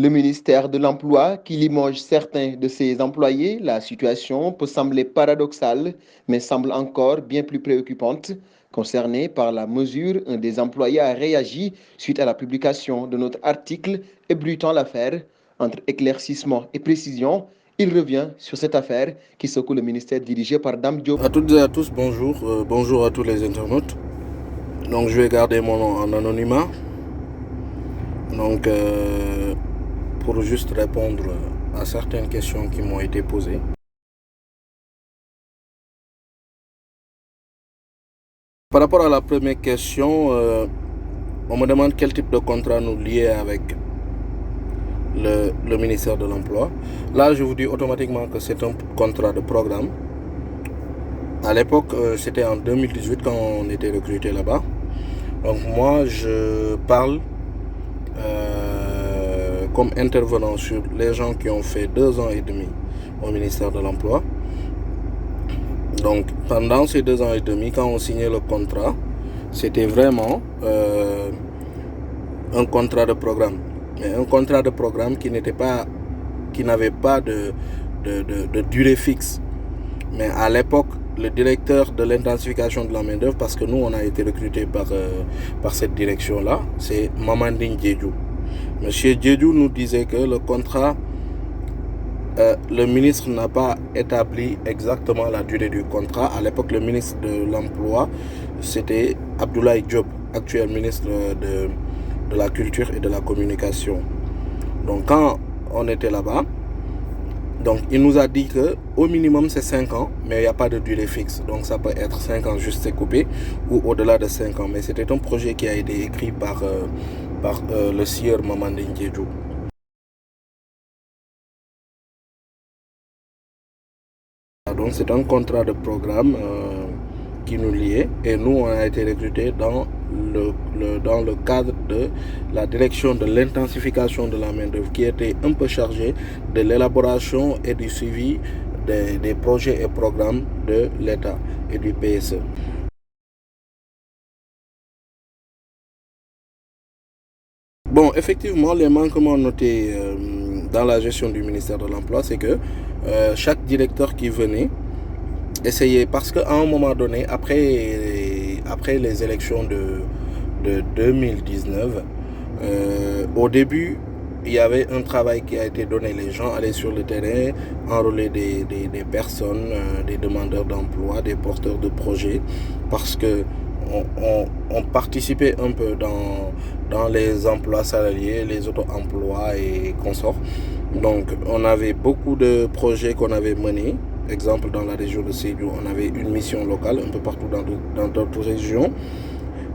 Le ministère de l'Emploi qui limoge certains de ses employés, la situation peut sembler paradoxale, mais semble encore bien plus préoccupante. Concerné par la mesure, un des employés a réagi suite à la publication de notre article ébruitant l'affaire. Entre éclaircissement et précision, il revient sur cette affaire qui secoue le ministère dirigé par Dame Diop. À toutes et à tous, bonjour. Bonjour à tous les internautes. Donc, je vais garder mon nom en anonymat. Donc, pour juste répondre à certaines questions qui m'ont été posées. Par rapport à la première question, on me demande quel type de contrat nous lier avec le ministère de l'Emploi. Là, je vous dis automatiquement que c'est un contrat de programme. À l'époque, c'était en 2018 quand on était recruté là-bas. Donc moi, je parle comme intervenant sur les gens qui ont fait 2 ans et demi au ministère de l'Emploi. Donc pendant ces 2 ans et demi, quand on signait le contrat, c'était vraiment un contrat de programme. Mais un contrat de programme qui n'avait pas de durée fixe. Mais à l'époque, le directeur de l'intensification de la main-d'œuvre, parce que nous, on a été recrutés par cette direction-là, c'est Mamandine Djedjou. Monsieur Djedjou nous disait que le contrat, le ministre n'a pas établi exactement la durée du contrat. À l'époque, le ministre de l'Emploi, c'était Abdoulaye Diop, actuel ministre de la Culture et de la Communication. Donc quand on était là-bas, donc il nous a dit que au minimum c'est 5 ans, mais il n'y a pas de durée fixe. Donc ça peut être 5 ans juste c'est coupé ou au-delà de 5 ans. Mais c'était un projet qui a été écrit par le sieur Mamandine Djedjou. Donc c'est un contrat de programme qui nous liait et nous on a été recrutés dans le cadre de la direction de l'intensification de la main-d'œuvre qui était un peu chargée de l'élaboration et du suivi des projets et programmes de l'État et du PSE. Bon, effectivement, les manquements notés dans la gestion du ministère de l'Emploi, c'est que chaque directeur qui venait essayait, parce qu'à un moment donné, après les élections de 2019, au début, il y avait un travail qui a été donné. Les gens allaient sur le terrain, enrôler des personnes, des demandeurs d'emploi, des porteurs de projets, parce que on participait un peu dans les emplois salariés, les auto-emplois et consorts. Donc, on avait beaucoup de projets qu'on avait menés. Exemple, dans la région de Sédhiou, on avait une mission locale, un peu partout dans d'autres régions.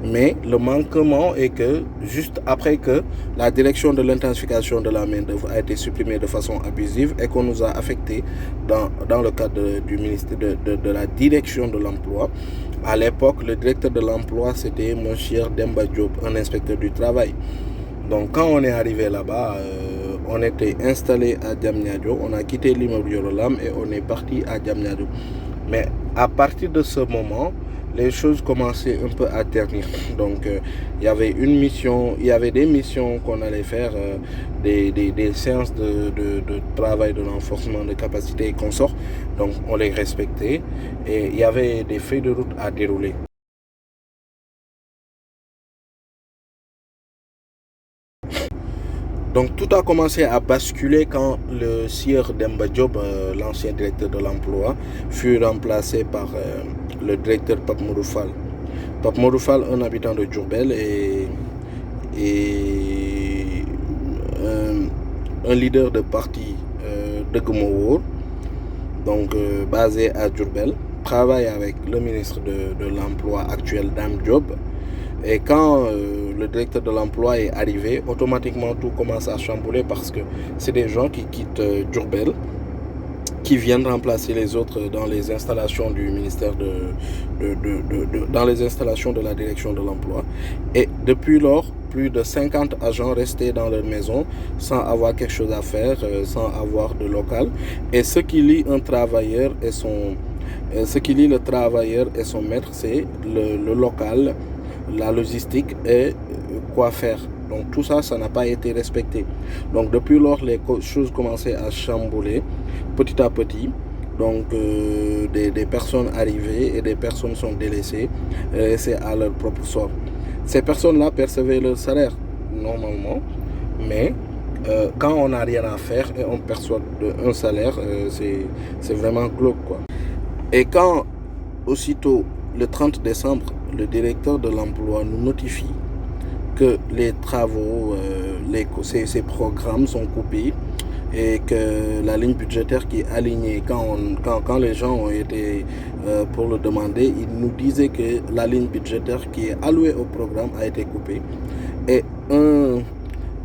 Mais le manquement est que, juste après que la direction de l'intensification de la main-d'œuvre a été supprimée de façon abusive et qu'on nous a affecté dans le cadre du ministère de la direction de l'emploi, à l'époque, le directeur de l'emploi, c'était M. Demba Diop, un inspecteur du travail. Donc, quand on est arrivé là-bas, on était installé à Diamniadio, on a quitté l'immeuble Yorolam et on est parti à Diamniadio. Mais à partir de ce moment, les choses commençaient un peu à ternir. Donc, il y avait des missions qu'on allait faire, des séances de travail, de renforcement de capacité et consorts. Donc, on les respectait et il y avait des feuilles de route à dérouler. Donc tout a commencé à basculer quand le sieur Demba Diop, l'ancien directeur de l'emploi, fut remplacé par le directeur Pape Mouroufal. Pape Mouroufal, un habitant de Djourbel et un leader de parti de Gmowo, donc basé à Djourbel, travaille avec le ministre de l'emploi actuel, Dame Diop. Et quand le directeur de l'emploi est arrivé, automatiquement tout commence à chambouler parce que c'est des gens qui quittent Djourbel, qui viennent remplacer les autres dans les installations du ministère dans les installations de la direction de l'emploi. Et depuis lors, plus de 50 agents restaient dans leur maison sans avoir quelque chose à faire, sans avoir de local. Et ce qui lie un travailleur et ce qui lie le travailleur et son maître, c'est le local, la logistique et quoi faire. Donc tout ça, ça n'a pas été respecté. Donc depuis lors, les choses commençaient à chambouler petit à petit. Donc des personnes arrivaient et des personnes sont délaissées à leur propre sort. Ces personnes-là percevaient leur salaire normalement, mais quand on n'a rien à faire et on perçoit un salaire, c'est vraiment glauque, quoi. Et quand aussitôt le 30 décembre, le directeur de l'emploi nous notifie que les travaux, ces programmes sont coupés et que la ligne budgétaire qui est alignée, quand les gens ont été pour le demander, ils nous disaient que la ligne budgétaire qui est allouée au programme a été coupée. Et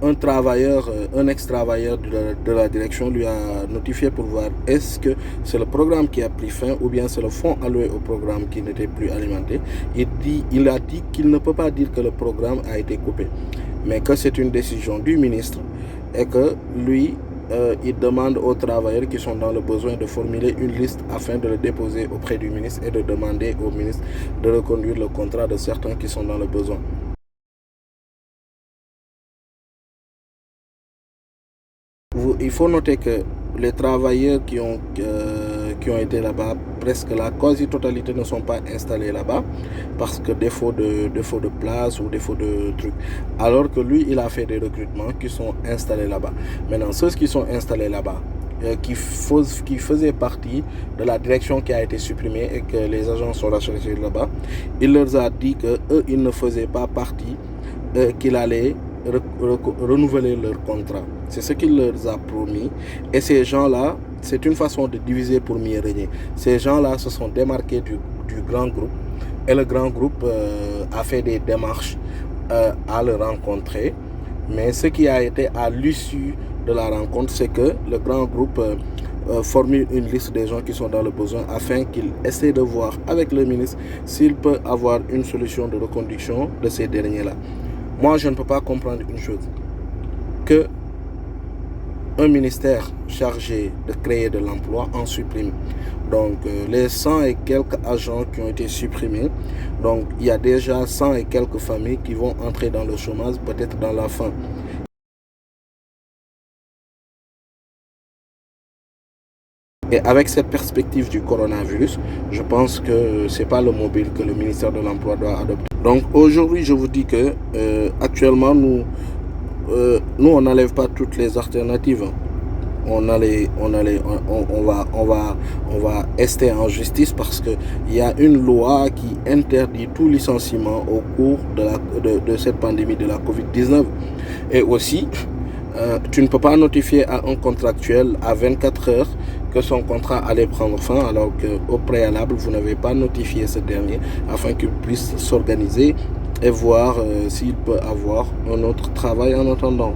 un travailleur, un ex-travailleur de la direction lui a notifié pour voir est-ce que c'est le programme qui a pris fin ou bien c'est le fonds alloué au programme qui n'était plus alimenté. Il a dit qu'il ne peut pas dire que le programme a été coupé, mais que c'est une décision du ministre et que lui, il demande aux travailleurs qui sont dans le besoin de formuler une liste afin de le déposer auprès du ministre et de demander au ministre de reconduire le contrat de certains qui sont dans le besoin. Il faut noter que les travailleurs qui ont été là-bas, presque la quasi-totalité ne sont pas installés là-bas parce que défaut de place ou défaut de trucs. Alors que lui, il a fait des recrutements qui sont installés là-bas. Maintenant, ceux qui sont installés là-bas, qui faisaient partie de la direction qui a été supprimée et que les agents sont recherchés là-bas, il leur a dit qu'eux, ils ne faisaient pas partie, qu'il allait renouveler leur contrat. C'est ce qu'il leur a promis. Et ces gens-là, c'est une façon de diviser pour mieux régner. Ces gens-là se sont démarqués du grand groupe. Et le grand groupe a fait des démarches à le rencontrer. Mais ce qui a été à l'issue de la rencontre, c'est que le grand groupe formule une liste des gens qui sont dans le besoin afin qu'il essaie de voir avec le ministre s'il peut avoir une solution de reconduction de ces derniers-là. Moi, je ne peux pas comprendre une chose, que un ministère chargé de créer de l'emploi en supprime. Donc, les 100 et quelques agents qui ont été supprimés, donc il y a déjà 100 et quelques familles qui vont entrer dans le chômage, peut-être dans la faim. Et avec cette perspective du coronavirus, je pense que ce n'est pas le mobile que le ministère de l'Emploi doit adopter. Donc aujourd'hui, je vous dis que actuellement, nous on n'enlève pas toutes les alternatives. On va rester en justice parce qu'il y a une loi qui interdit tout licenciement au cours de cette pandémie de la Covid-19. Et aussi, tu ne peux pas notifier à un contractuel à 24 heures que son contrat allait prendre fin alors qu'au préalable, vous n'avez pas notifié ce dernier afin qu'il puisse s'organiser et voir s'il peut avoir un autre travail en attendant.